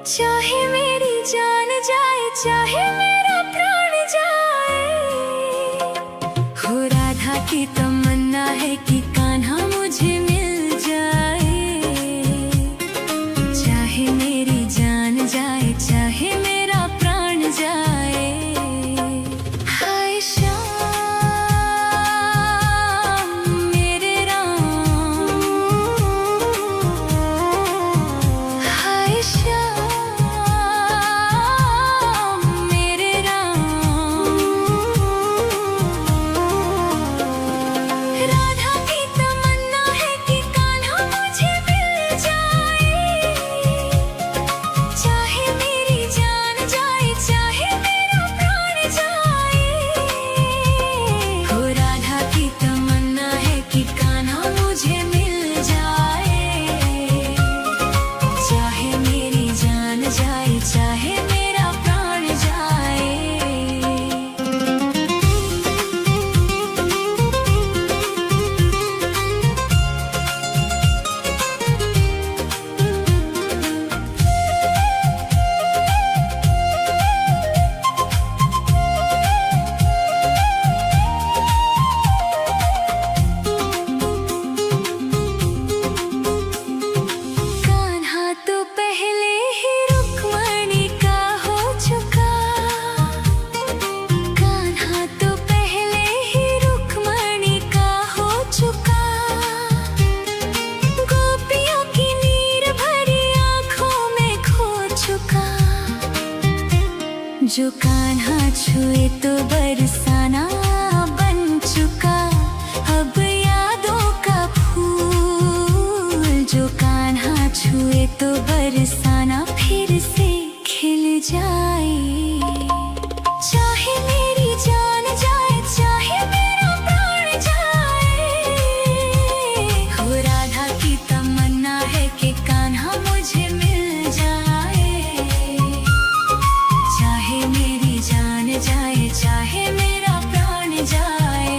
चाहे मेरी जान जाए, चाहे मेरा प्राण जाए, हो राधा की तमन्ना है कि कान्हा मुझे मिल जाए। चाहे मेरी जान जाए, चाहे मेरा प्राण जाए। हाय श्याम मेरे राम, हाय श्याम जो कान्हा छुए तो बरसाना बन चुका, अब यादों का फूल। जो कान्हा छुए तो बरसाना फिर से खिल जाए। चाहे मेरी जान जाए, चाहे मेरा प्राण जाए, हो राधा की तमन्ना है कि कान्हा मुझे मिल जाए। चाहे मेरी जान जाए, चाहे मेरा प्राण जाए।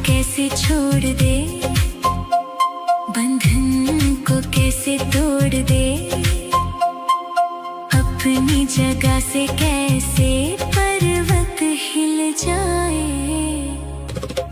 कैसे छोड़ दे बंधन को, कैसे तोड़ दे अपनी जगह से, कैसे पर्वत हिल जाए।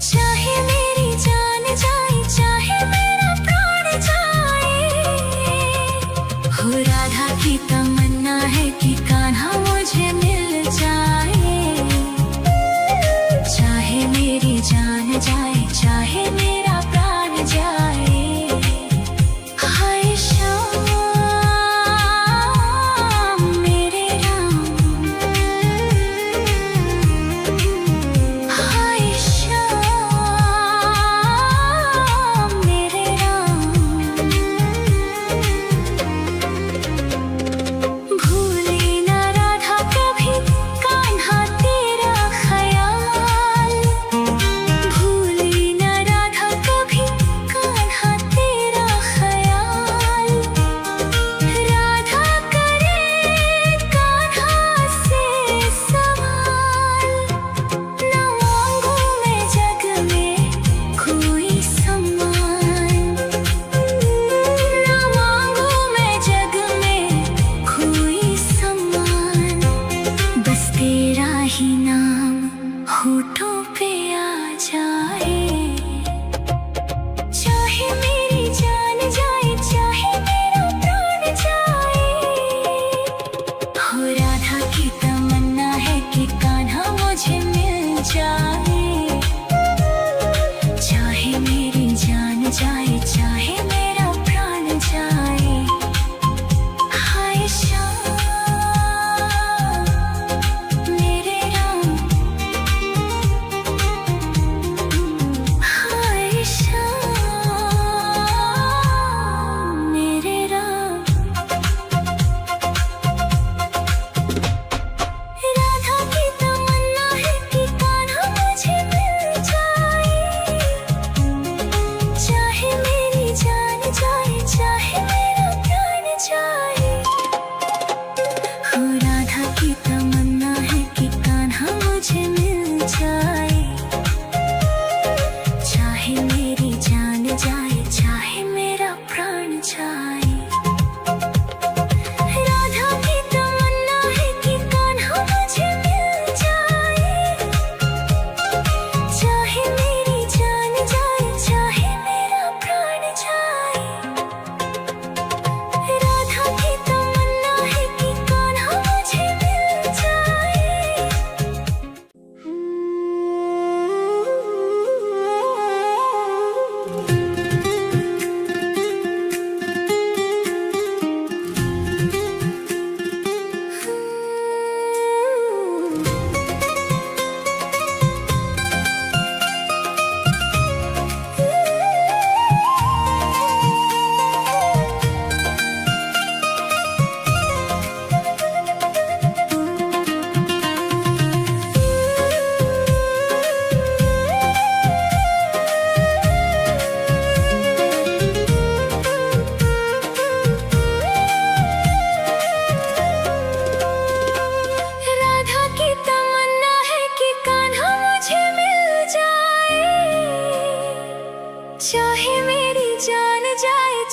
चाहे मेरी जान जाए, चाहे मेरा प्राण जाए, हो राधा की तमन्ना है कि कान्हा मुझे मिल जाए। चाहे मेरी जान जाए, चाहे मेरा प्राण जाए। हाय श्याम मेरे राम,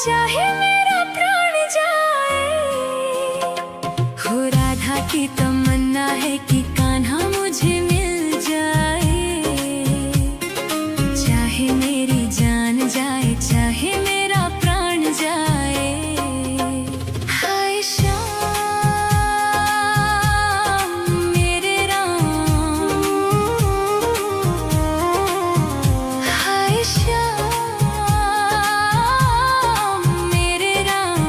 चाहे मेरा प्राण जाए। हो राधा की तमन्ना है कि कान्हा मुझे मिल जाए। चाहे मेरी जान जाए, चाहे मेरा प्राण जाए। हाय श्याम मेरे राम, हाय श्याम मेरे राम।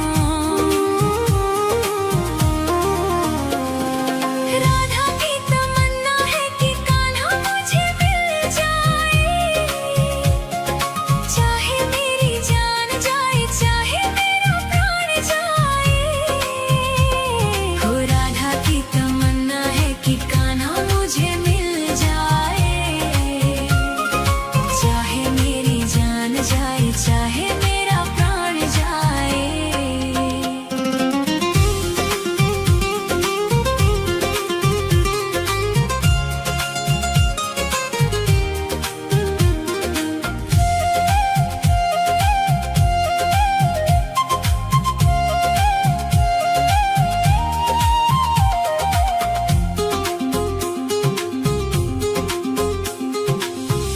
राधा की तमन्ना है कि कान्हा मुझे मिल जाए। चाहे मेरी जान जाए, चाहे मेरा प्राण जाए। हो राधा की तमन्ना है कि कान्हा मुझे मिल जाए। चाहे मेरी जान जाए, चाहे मेरा प्राण जाए।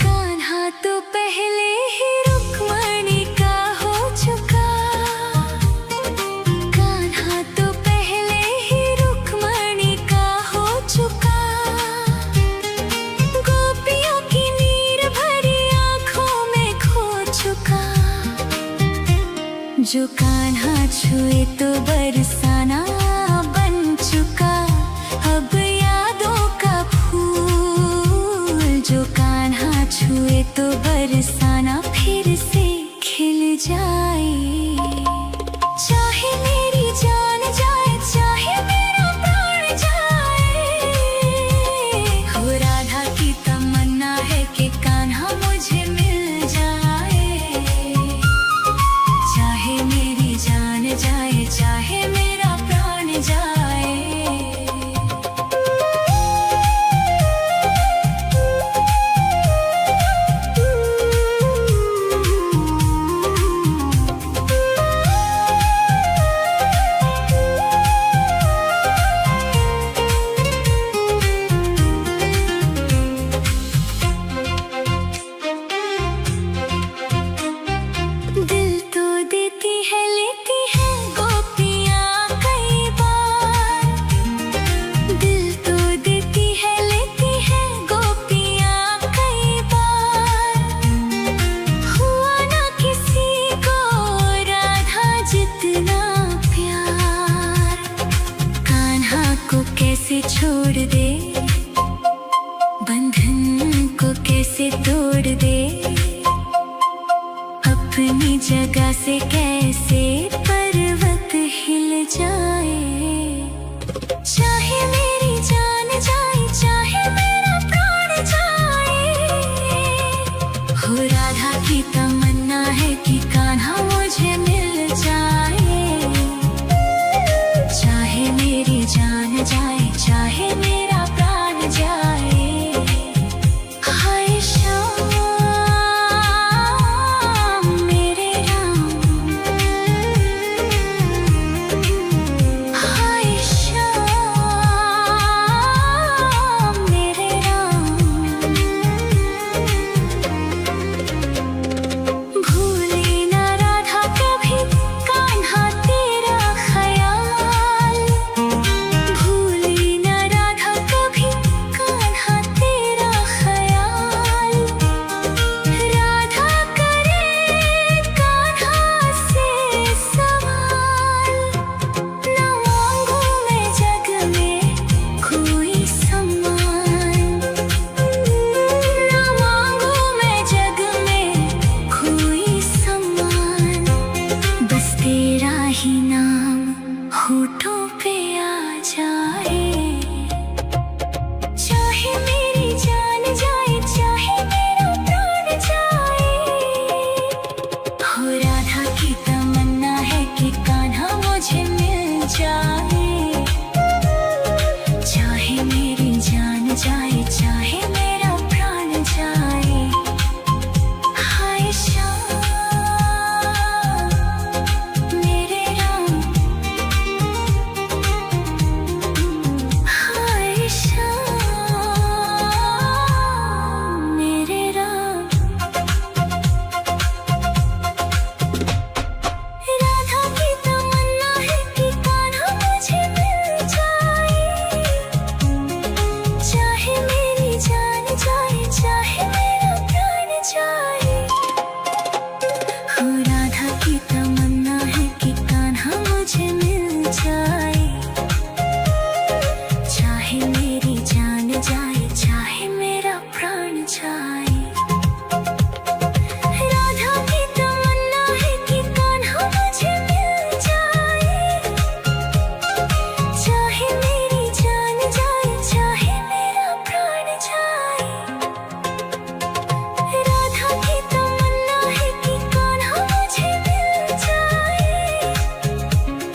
कान्हा तो पहले ही रुक्मणी का हो चुका। कान्हा तो पहले ही रुक्मणी का हो चुका। गोपियों की नीर भरी आंखों में खो चुका। जो कान्हा छुए तो बरसाना बन चुका। अब यादों का फूल जो कान्हा छुए तो बरसाना फिर से खिल जाए। चाहे मेरी जान जाए, चाहे मेरा प्राण जाए। हो राधा की तमन्ना है कि कान्हा मुझे मिल जाए। चाहे मेरी जान जाए, चाहे मेरा प्राण जाए। दिल तो देती है, लेती है गोपियाँ कई बार। दिल तो देती है, लेती है गोपियाँ कई बार। हुआ ना किसी को राधा जितना प्यार। कान्हा को कैसे छोड़ दे, बंधन को कैसे तोड़ दे। अपनी जगह से कैसे पर्वत हिल जाए। चाहे मेरी जान जाए, चाहे मेरा प्राण जाए। हो राधा की तमन्ना है कि कान्हा मुझे मिल जाए। चाहे मेरी जान जाए, चाहे मेरा प्राण जाए। हाय श्याम मेरे राम, हाय श्याम मेरे राम। भूले ना राधा कभी कान्हा तेरा ख्याल। भूले ना राधा कभी कान्हा तेरा ख्याल। राधा करे कान्हा से सवाल। ना मांगू मैं जग में कोई सम्मान। ना मांगू मैं जग में कोई सम्मान। बस तेरा ही नाम होठों पे आ जाए। चाहे मेरी जान जाए, चाहे मेरा प्राण जाए। हो राधा की तमन्ना है कि कान्हा मुझे मिल जाए।